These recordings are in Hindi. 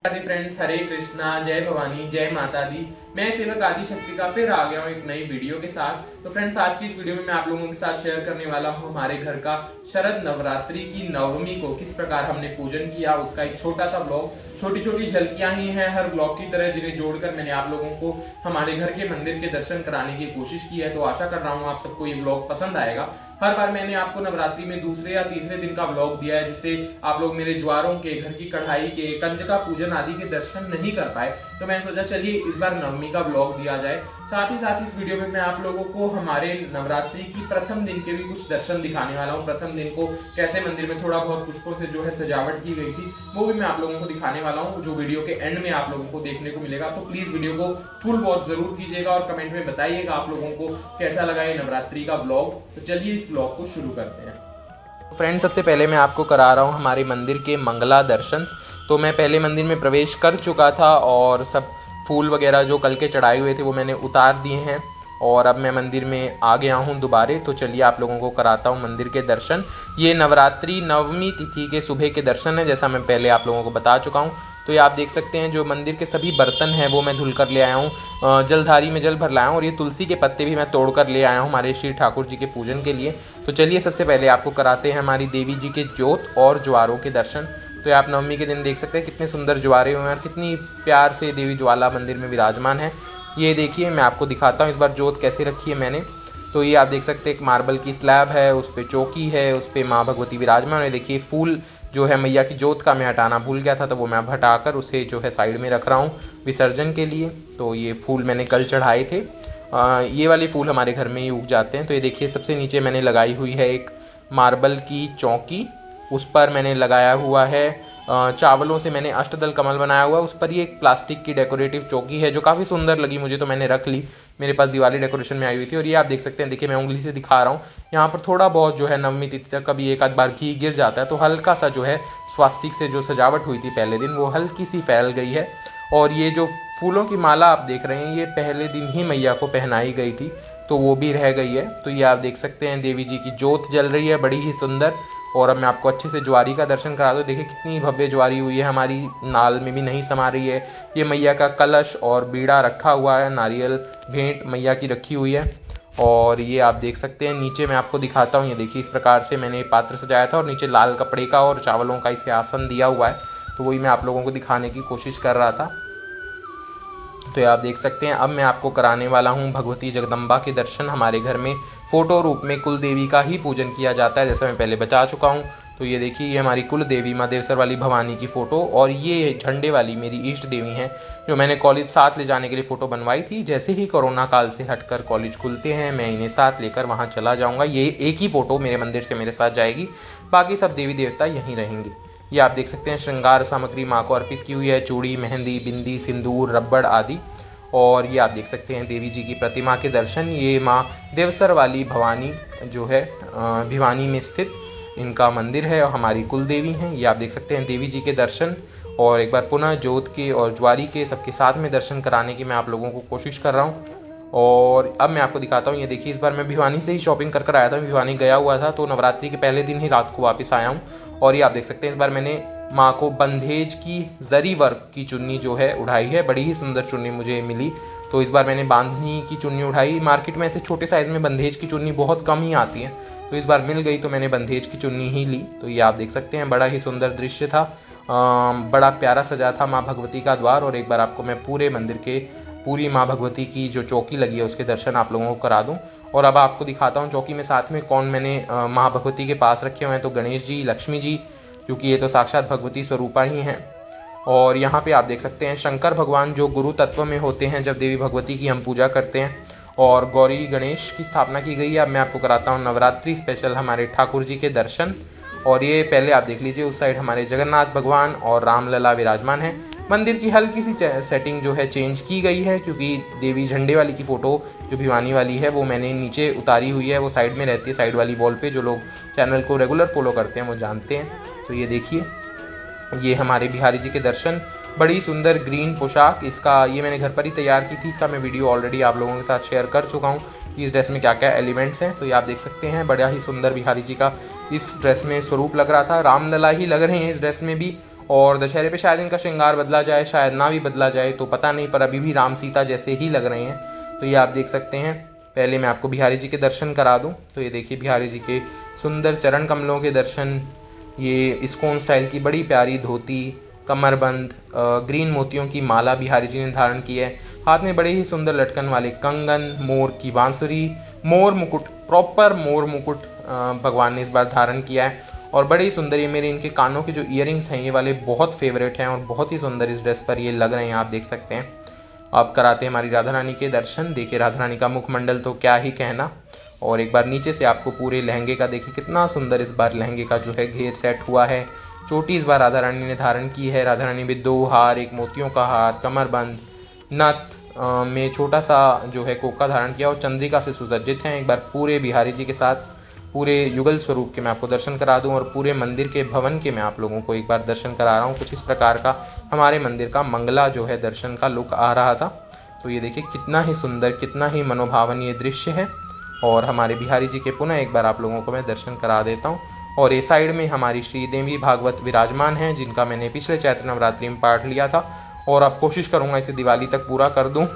राधे फ्रेंड्स, हरे कृष्णा, जय भवानी, जय माता दी। मैं सेवक आदि शक्ति का फिर आ गया हूँ एक नई वीडियो के साथ। तो फ्रेंड्स, आज की इस वीडियो में मैं आप लोगों के साथ शेयर करने वाला हूँ हमारे घर का शरद नवरात्रि की नवमी को किस प्रकार हमने पूजन किया, उसका एक छोटा सा ब्लॉग। छोटी छोटी झलकियां ही हैं हर ब्लॉग की तरह, जिन्हें जोड़कर मैंने आप लोगों को हमारे घर के मंदिर के दर्शन कराने की कोशिश की है। तो आशा कर रहा हूँ आप सबको ये ब्लॉग पसंद आएगा। हर बार मैंने आपको नवरात्रि में दूसरे या तीसरे दिन का ब्लॉग दिया है, जिससे आप लोग मेरे ज्वारों के, घर की कढ़ाई के, कंजका पूजन आदि के दर्शन नहीं कर पाए। तो मैंने सोचा चलिए इस बार नवमी का ब्लॉग दिया जाए। साथ ही साथ इस वीडियो में मैं आप लोगों को हमारे नवरात्रि की प्रथम दिन के भी कुछ दर्शन दिखाने वाला हूँ। प्रथम दिन को कैसे मंदिर में थोड़ा बहुत पुष्पों से जो है सजावट की गई थी, वो भी मैं आप लोगों को दिखाने वाला हूँ, जो वीडियो के एंड में आप लोगों को देखने को मिलेगा। तो प्लीज वीडियो को फुल वॉच जरूर कीजिएगा और कमेंट में बताइएगा आप लोगों को कैसा लगा ये नवरात्रि का ब्लॉग। तो चलिए इस ब्लॉग को शुरू करते हैं। फ्रेंड्स, सबसे पहले मैं आपको करा रहा हूँ हमारे मंदिर के मंगला दर्शन। तो मैं पहले मंदिर में प्रवेश कर चुका था और सब फूल वगैरह जो कल के चढ़ाए हुए थे वो मैंने उतार दिए हैं और अब मैं मंदिर में आ गया हूँ दोबारे। तो चलिए आप लोगों को कराता हूँ मंदिर के दर्शन। ये नवरात्रि नवमी तिथि के सुबह के दर्शन है, जैसा मैं पहले आप लोगों को बता चुका हूँ। तो ये आप देख सकते हैं जो मंदिर के सभी बर्तन हैं वो मैं धुल कर ले आया हूँ। जलधारी में जल भर लाया हूँ और ये तुलसी के पत्ते भी मैं तोड़ कर ले आया हूँ हमारे श्री ठाकुर जी के पूजन के लिए। तो चलिए सबसे पहले आपको कराते हैं हमारी देवी जी के ज्योत और ज्वारों के दर्शन। तो आप नवमी के दिन देख सकते हैं कितने सुंदर ज्वारे हुए हैं और कितनी प्यार से देवी ज्वाला मंदिर में विराजमान है। ये देखिए मैं आपको दिखाता हूँ इस बार ज्योत कैसे रखी है मैंने। तो ये आप देख सकते हैं एक मार्बल की स्लैब है, उस पर चौकी है, उस पर माँ भगवती विराजमान है। देखिए फूल जो है मैया की ज्योत का मैं हटाना भूल गया था, तो वो मैं अब हटाकर उसे जो है साइड में रख रहा हूँ विसर्जन के लिए। तो ये फूल मैंने कल चढ़ाए थे। ये वाले फूल हमारे घर में ही उग जाते हैं। तो ये देखिए सबसे नीचे मैंने लगाई हुई है एक मार्बल की चौकी, उस पर मैंने लगाया हुआ है चावलों से मैंने अष्टदल कमल बनाया हुआ है। उस पर ही एक प्लास्टिक की डेकोरेटिव चौकी है जो काफ़ी सुंदर लगी मुझे, तो मैंने रख ली। मेरे पास दिवाली डेकोरेशन में आई हुई थी। और ये आप देख सकते हैं, देखिए मैं उंगली से दिखा रहा हूँ, यहाँ पर थोड़ा बहुत जो है नवमी तिथि तक कभी एक आध बार घी गिर जाता है, तो हल्का सा जो है स्वास्तिक से जो सजावट हुई थी पहले दिन वो हल्की सी फैल गई है। और ये जो फूलों की माला आप देख रहे हैं ये पहले दिन ही मैया को पहनाई गई थी, तो वो भी रह गई है। तो ये आप देख सकते हैं देवी जी की ज्योत जल रही है बड़ी ही सुंदर। और अब मैं आपको अच्छे से ज्वारी का दर्शन करा दूँ। देखिए कितनी भव्य ज्वारी हुई है, हमारी नाल में भी नहीं समा रही है। ये मैया का कलश और बीड़ा रखा हुआ है, नारियल भेंट मैया की रखी हुई है। और ये आप देख सकते हैं नीचे मैं आपको दिखाता हूँ, ये देखिए इस प्रकार से मैंने पात्र सजाया था और नीचे लाल कपड़े का और चावलों का इसे आसन दिया हुआ है। तो वही मैं आप लोगों को दिखाने की कोशिश कर रहा था। तो ये आप देख सकते हैं अब मैं आपको कराने वाला हूँ भगवती जगदम्बा के दर्शन। हमारे घर में फोटो रूप में कुल देवी का ही पूजन किया जाता है, जैसा मैं पहले बता चुका हूँ। तो ये देखिए ये हमारी कुल देवी माँ देवसर वाली भवानी की फ़ोटो, और ये झंडे वाली मेरी इष्ट देवी हैं जो मैंने कॉलेज साथ ले जाने के लिए फ़ोटो बनवाई थी। जैसे ही कोरोना काल से हटकर कॉलेज खुलते हैं मैं इन्हें साथ लेकर वहाँ चला जाऊँगा। ये एक ही फ़ोटो मेरे मंदिर से मेरे साथ जाएगी, बाकी सब देवी देवता यहीं रहेंगे। ये आप देख सकते हैं श्रृंगार सामग्री माँ को अर्पित की हुई है, चूड़ी, मेहंदी, बिंदी, सिंदूर, रबड़ आदि। और ये आप देख सकते हैं देवी जी की प्रतिमा के दर्शन। ये माँ देवसर वाली भवानी जो है भिवानी में स्थित इनका मंदिर है और हमारी कुल देवी हैं। ये आप देख सकते हैं देवी जी के दर्शन। और एक बार पुनः ज्योत के और ज्वारी के सबके साथ में दर्शन कराने की मैं आप लोगों को कोशिश कर रहा हूँ। और अब मैं आपको दिखाता हूँ, ये देखिए इस बार मैं भिवानी से ही शॉपिंग कर कर आया था। भिवानी गया हुआ था तो नवरात्रि के पहले दिन ही रात को वापस आया हूँ। और ये आप देख सकते हैं इस बार मैंने माँ को बंधेज की जरी वर्क की चुन्नी जो है उड़ाई है, बड़ी ही सुंदर चुन्नी मुझे मिली। तो इस बार मैंने बांधनी की चुन्नी उड़ाई। मार्केट में ऐसे छोटे साइज़ में बंधेज की चुन्नी बहुत कम ही आती है, तो इस बार मिल गई तो मैंने बंधेज की चुन्नी ही ली। तो ये आप देख सकते हैं बड़ा ही सुंदर दृश्य था, बड़ा प्यारा सजा था माँ भगवती का द्वार। और एक बार आपको मैं पूरे मंदिर के पूरी माँ भगवती की जो चौकी लगी है उसके दर्शन आप लोगों को करा दूँ। और अब आपको दिखाता हूँ चौकी में साथ में कौन मैंने माँ भगवती के पास रखे हुए हैं। तो गणेश जी, लक्ष्मी जी, क्योंकि ये तो साक्षात भगवती स्वरूपा ही हैं। और यहाँ पे आप देख सकते हैं शंकर भगवान जो गुरु तत्व में होते हैं जब देवी भगवती की हम पूजा करते हैं। और गौरी गणेश की स्थापना की गई है। अब मैं आपको कराता हूँ नवरात्रि स्पेशल हमारे ठाकुर जी के दर्शन। और ये पहले आप देख लीजिए उस साइड हमारे जगन्नाथ भगवान और रामलला विराजमान है। मंदिर की हल्की सी सेटिंग जो है चेंज की गई है, क्योंकि देवी झंडे वाली की फ़ोटो जो भिवानी वाली है वो मैंने नीचे उतारी हुई है, वो साइड में रहती है, साइड वाली वॉल पे। जो लोग चैनल को रेगुलर फॉलो करते हैं वो जानते हैं। तो ये देखिए ये हमारे बिहारी जी के दर्शन। बड़ी सुंदर ग्रीन पोशाक, इसका ये मैंने घर पर ही तैयार की थी, इसका मैं वीडियो ऑलरेडी आप लोगों के साथ शेयर कर चुका हूँ कि इस ड्रेस में क्या क्या एलिमेंट्स हैं। तो ये आप देख सकते हैं बड़ा ही सुंदर बिहारी जी का इस ड्रेस में स्वरूप लग रहा था। रामलला ही लग रहे हैं इस ड्रेस में भी। और दशहरे पे शायद इनका श्रृंगार बदला जाए, शायद ना भी बदला जाए, तो पता नहीं, पर अभी भी राम सीता जैसे ही लग रहे हैं। तो ये आप देख सकते हैं। पहले मैं आपको बिहारी जी के दर्शन करा दूं। तो ये देखिए बिहारी जी के सुंदर चरण कमलों के दर्शन। ये इस्कॉन स्टाइल की बड़ी प्यारी धोती, कमरबंद, ग्रीन मोतियों की माला बिहारी जी ने धारण की है। हाथ में बड़े ही सुंदर लटकन वाले कंगन, मोर की बांसुरी, मोर मुकुट, प्रॉपर मोर मुकुट भगवान ने इस बार धारण किया है। और बड़े ही सुंदर ये मेरे इनके कानों के जो ईयरिंग्स हैं ये वाले बहुत फेवरेट हैं और बहुत ही सुंदर इस ड्रेस पर ये लग रहे हैं, आप देख सकते हैं। अब कराते हैं हमारी राधा रानी के दर्शन। देखिए राधा रानी का मुखमंडल तो क्या ही कहना। और एक बार नीचे से आपको पूरे लहंगे का देखिए कितना सुंदर इस बार लहंगे का जो है घेर सेट हुआ है। चोटी इस बार राधा रानी ने धारण की है। राधा रानी में 2 हार, एक मोतियों का हार, कमरबंद, नथ में छोटा सा जो है कोका धारण किया और चंद्रिका से सुसज्जित हैं। एक बार पूरे बिहारी जी के साथ पूरे युगल स्वरूप के मैं आपको दर्शन करा दूं और पूरे मंदिर के भवन के मैं आप लोगों को एक बार दर्शन करा रहा हूं। कुछ इस प्रकार का हमारे मंदिर का मंगला जो है दर्शन का लुक आ रहा था। तो ये देखिए कितना ही सुंदर, कितना ही मनोभावन ये दृश्य है। और हमारे बिहारी जी के पुनः एक बार आप लोगों को मैं दर्शन करा देता हूँ। और ये साइड में हमारी श्री देवी भागवत विराजमान हैं, जिनका मैंने पिछले चैत्र नवरात्रि में पाठ लिया था और अब कोशिश करूँगा इसे दिवाली तक पूरा कर दूँ।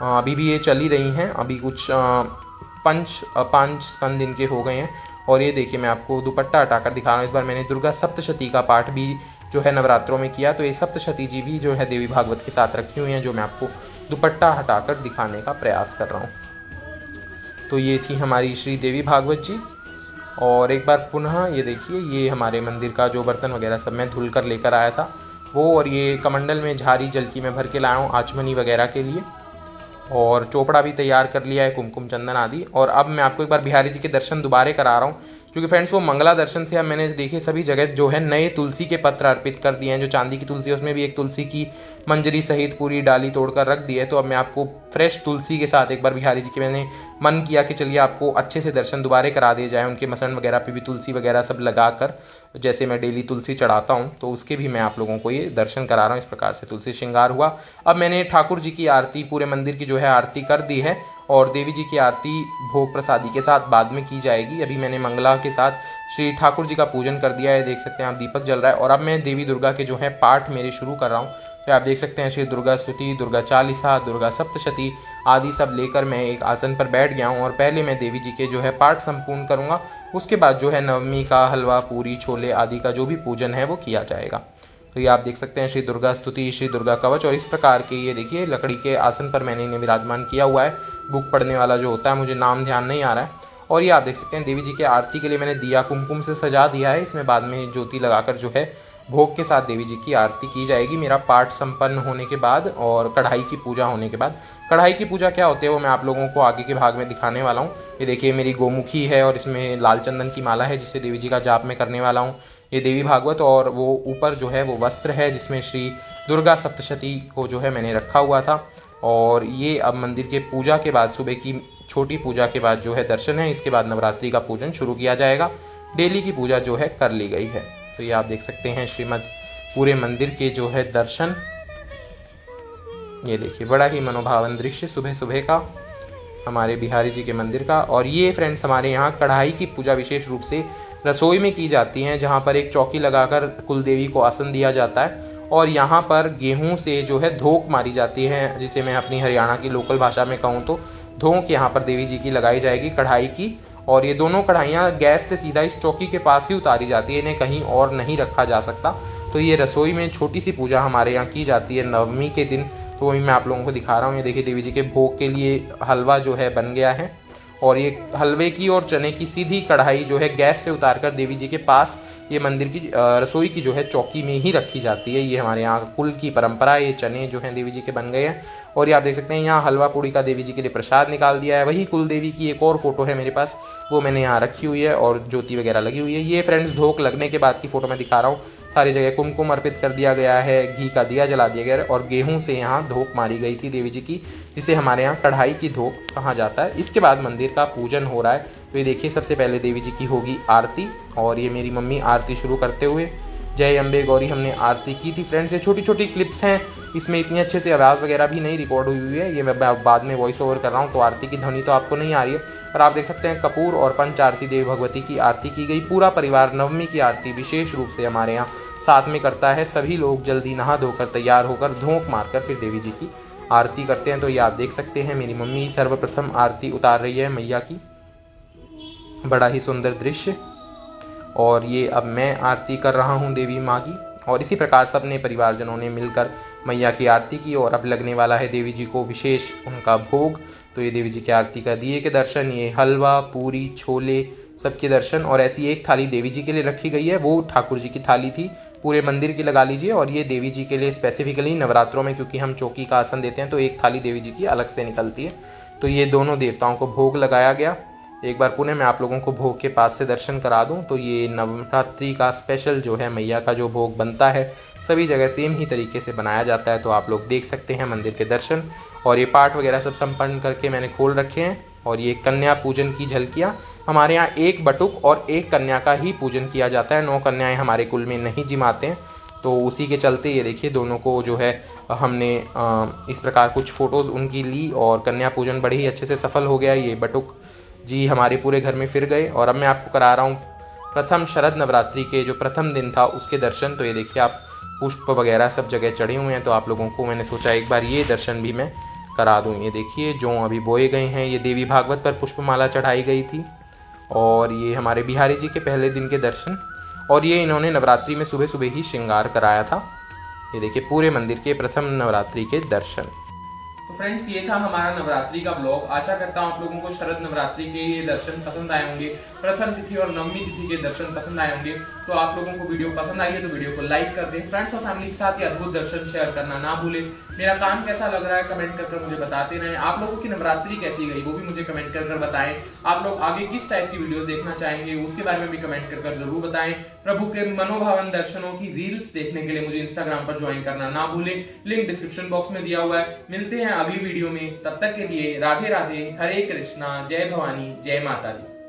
अभी भी ये चल ही रही हैं। अभी कुछ 5 स्कंद इनके हो गए हैं। और ये देखिए मैं आपको दुपट्टा हटाकर दिखा रहा हूँ। इस बार मैंने दुर्गा सप्तशती का पाठ भी जो है नवरात्रों में किया, तो ये सप्तशती जी भी जो है देवी भागवत के साथ रखी हुई हैं, जो मैं आपको दुपट्टा हटाकर दिखाने का प्रयास कर रहा हूँ। तो ये थी हमारी श्री देवी भागवत जी। और एक बार पुनः ये देखिए ये हमारे मंदिर का जो बर्तन वगैरह सब मैं धुल कर लेकर आया था वो, और ये कमंडल में झारी जलकी में भर के लाया हूँ आचमनी वगैरह के लिए। और चोपड़ा भी तैयार कर लिया है, कुमकुम चंदन आदि। और अब मैं आपको एक बार बिहारी जी के दर्शन दोबारा करा रहा हूँ, क्योंकि फ्रेंड्स वो मंगला दर्शन से अब मैंने देखिए सभी जगह जो है नए तुलसी के पत्र अर्पित कर दिए हैं। जो चांदी की तुलसी है उसमें भी एक तुलसी की मंजरी सहित पूरी डाली तोड़कर रख दी है। तो अब मैं आपको फ्रेश तुलसी के साथ एक बार बिहारी जी के मैंने मन किया कि चलिए आपको अच्छे से दर्शन दोबारा करा दिए जाए। उनके मसन वगैरह पे भी तुलसी वगैरह सब लगा कर, जैसे मैं डेली तुलसी चढ़ाता हूँ, तो उसके भी मैं आप लोगों को ये दर्शन करा रहा हूँ। इस प्रकार से तुलसी श्रृंगार हुआ। अब मैंने ठाकुर जी की आरती, पूरे मंदिर की जो है आरती कर दी है और देवी जी की आरती भोग प्रसादी के साथ बाद में की जाएगी। अभी मैंने मंगला के साथ श्री ठाकुर जी का पूजन कर दिया है, देख सकते हैं आप, दीपक जल रहा है। और अब मैं देवी दुर्गा के जो है पाठ मेरे शुरू कर रहा हूँ। तो आप देख सकते हैं श्री दुर्गा स्तुति, दुर्गा चालीसा, दुर्गा सप्तशती आदि सब लेकर मैं एक आसन पर बैठ गया हूँ। और पहले मैं देवी जी के जो है पाठ संपूर्ण करूँगा, उसके बाद जो है नवमी का हलवा, पूरी, छोले आदि का जो भी पूजन है वो किया जाएगा। तो ये आप देख सकते हैं श्री दुर्गा स्तुति, श्री दुर्गा कवच। और इस प्रकार के ये देखिए लकड़ी के आसन पर मैंने इन्हें विराजमान किया हुआ है। बुक पढ़ने वाला जो होता है, मुझे नाम ध्यान नहीं आ रहा है। और ये आप देख सकते हैं देवी जी के आरती के लिए मैंने दिया कुमकुम से सजा दिया है। इसमें बाद में ज्योति लगाकर जो है भोग के साथ देवी जी की आरती की जाएगी मेरा पाठ संपन्न होने के बाद और कढ़ाई की पूजा होने के बाद। कढ़ाई की पूजा क्या होती है वो मैं आप लोगों को आगे के भाग में दिखाने वाला हूँ। ये देखिए मेरी गोमुखी है और इसमें लाल चंदन की माला है जिससे देवी जी का जाप मैं करने वाला हूँ। ये देवी भागवत और वो ऊपर जो है वो वस्त्र है जिसमें श्री दुर्गा सप्तशती को जो है मैंने रखा हुआ था। और ये अब मंदिर के पूजा के बाद, सुबह की छोटी पूजा के बाद जो है दर्शन है। इसके बाद नवरात्रि का पूजन शुरू किया जाएगा। डेली की पूजा जो है कर ली गई है। तो ये आप देख सकते हैं श्रीमद पूरे मंदिर के जो है दर्शन। ये देखिए बड़ा ही मनोभावन दृश्य सुबह सुबह का हमारे बिहारी जी के मंदिर का। और ये फ्रेंड्स हमारे यहाँ कढ़ाई की पूजा विशेष रूप से रसोई में की जाती है, जहाँ पर एक चौकी लगाकर कुलदेवी को आसन दिया जाता है और यहाँ पर गेहूं से जो है धोक मारी जाती है, जिसे मैं अपनी हरियाणा की लोकल भाषा में कहूँ तो धोक यहाँ पर देवी जी की लगाई जाएगी कढ़ाई की। और ये दोनों कढ़ाइयाँ गैस से सीधा इस चौकी के पास ही उतारी जाती है, इन्हें कहीं और नहीं रखा जा सकता। तो ये रसोई में छोटी सी पूजा हमारे यहाँ की जाती है नवमी के दिन। तो वही मैं आप लोगों को दिखा रहा हूँ। ये देखिए देवी जी के भोग के लिए हलवा जो है बन गया है और ये हलवे की और चने की सीधी कढ़ाई जो है गैस से उतारकर देवी जी के पास ये मंदिर की रसोई की जो है चौकी में ही रखी जाती है। ये हमारे यहाँ कुल की परंपरा है। ये चने जो हैं देवी जी के बन गए हैं। और ये आप देख सकते हैं यहाँ हलवा पूड़ी का देवी जी के लिए प्रसाद निकाल दिया है। वही कुल देवी की एक और फोटो है मेरे पास, वो मैंने यहाँ रखी हुई है और ज्योति वगैरह लगी हुई है। ये फ्रेंड्स धोक लगने के बाद की फ़ोटो मैं दिखा रहा हूँ। सारी जगह कुमकुम अर्पित कर दिया गया है, घी का दिया जला दिया गया है और गेहूं से यहाँ धोक मारी गई थी देवी जी की, जिसे हमारे यहाँ कढ़ाई की धोक कहा जाता है। इसके बाद मंदिर का पूजन हो रहा है। तो ये देखिए सबसे पहले देवी जी की होगी आरती और ये मेरी मम्मी आरती शुरू करते हुए जय अम्बे गौरी हमने आरती की थी। फ्रेंड्स ये छोटी छोटी क्लिप्स हैं, इसमें इतनी अच्छे से आवाज़ वगैरह भी नहीं रिकॉर्ड हुई है। ये मैं बाद में वॉइस ओवर कर रहा हूँ तो आरती की ध्वनि तो आपको नहीं आ रही है, पर आप देख सकते हैं कपूर और पंच आरती देवी भगवती की आरती की गई। पूरा परिवार नवमी की आरती विशेष रूप से हमारे यहाँ साथ में करता है। सभी लोग जल्दी नहा धोकर तैयार होकर धोंक मारकर फिर देवी जी की आरती करते हैं। तो ये आप देख सकते हैं, मेरी मम्मी सर्वप्रथम आरती उतार रही है मैया की, बड़ा ही सुंदर दृश्य। और ये अब मैं आरती कर रहा हूँ देवी माँ की, और इसी प्रकार सबने परिवारजनों ने मिलकर मैया की आरती की। और अब लगने वाला है देवी जी को विशेष उनका भोग। तो ये देवी जी की आरती का दिए के दर्शन, ये हलवा पूरी छोले सबके दर्शन। और ऐसी एक थाली देवी जी के लिए रखी गई है, वो ठाकुर जी की थाली थी, पूरे मंदिर की लगा लीजिए। और ये देवी जी के लिए स्पेसिफिकली नवरात्रों में, क्योंकि हम चौकी का आसन देते हैं, तो एक थाली देवी जी की अलग से निकलती है। तो ये दोनों देवताओं को भोग लगाया गया। एक बार पुनः मैं आप लोगों को भोग के पास से दर्शन करा दूं। तो ये नवरात्रि का स्पेशल जो है मैया का जो भोग बनता है, सभी जगह सेम ही तरीके से बनाया जाता है। तो आप लोग देख सकते हैं मंदिर के दर्शन। और ये पाठ वगैरह सब संपन्न करके मैंने खोल रखे हैं। और ये कन्या पूजन की झलकियाँ, हमारे यहाँ एक बटुक और एक कन्या का ही पूजन किया जाता है, 9 कन्याएँ हमारे कुल में नहीं जिमाते हैं। तो उसी के चलते ये देखिए दोनों को जो है हमने इस प्रकार कुछ फ़ोटोज़ उनकी ली, और कन्या पूजन बड़े ही अच्छे से सफल हो गया। ये बटुक जी हमारे पूरे घर में फिर गए। और अब मैं आपको करा रहा हूँ प्रथम शरद नवरात्रि के जो प्रथम दिन था उसके दर्शन। तो ये देखिए आप पुष्प वगैरह सब जगह चढ़े हुए हैं, तो आप लोगों को मैंने सोचा एक बार ये दर्शन भी मैं करा दूँ। ये देखिए जो अभी बोए गए हैं, ये देवी भागवत पर पुष्पमाला चढ़ाई गई थी। और ये हमारे बिहारी जी के पहले दिन के दर्शन, और ये इन्होंने नवरात्रि में सुबह सुबह ही श्रृंगार कराया था। ये देखिए पूरे मंदिर के प्रथम नवरात्रि के दर्शन। तो फ्रेंड्स ये था हमारा नवरात्रि का ब्लॉग। आशा करता हूँ आप लोगों को शरद नवरात्रि के ये दर्शन पसंद आए होंगे, प्रथम तिथि और नवमी तिथि के दर्शन पसंद आए होंगे। तो आप लोगों को वीडियो पसंद आई है तो वीडियो को लाइक कर दें, फ्रेंड्स और फैमिली के साथ ये अद्भुत दर्शन शेयर करना ना भूलें। मेरा काम कैसा लग रहा है कमेंट कर मुझे बताते रहें। आप लोगों की नवरात्रि कैसी गई वो भी मुझे कमेंट कर बताएं। आप लोग आगे किस टाइप की वीडियोस देखना चाहेंगे उसके बारे में भी कमेंट कर जरूर बताएं। प्रभु के मनोभावन दर्शनों की रील्स देखने के लिए मुझे इंस्टाग्राम पर ज्वाइन करना ना भूलें, लिंक डिस्क्रिप्शन बॉक्स में दिया हुआ है। मिलते हैं अगली वीडियो में, तब तक के लिए राधे राधे, हरे कृष्णा, जय भवानी, जय माता दी।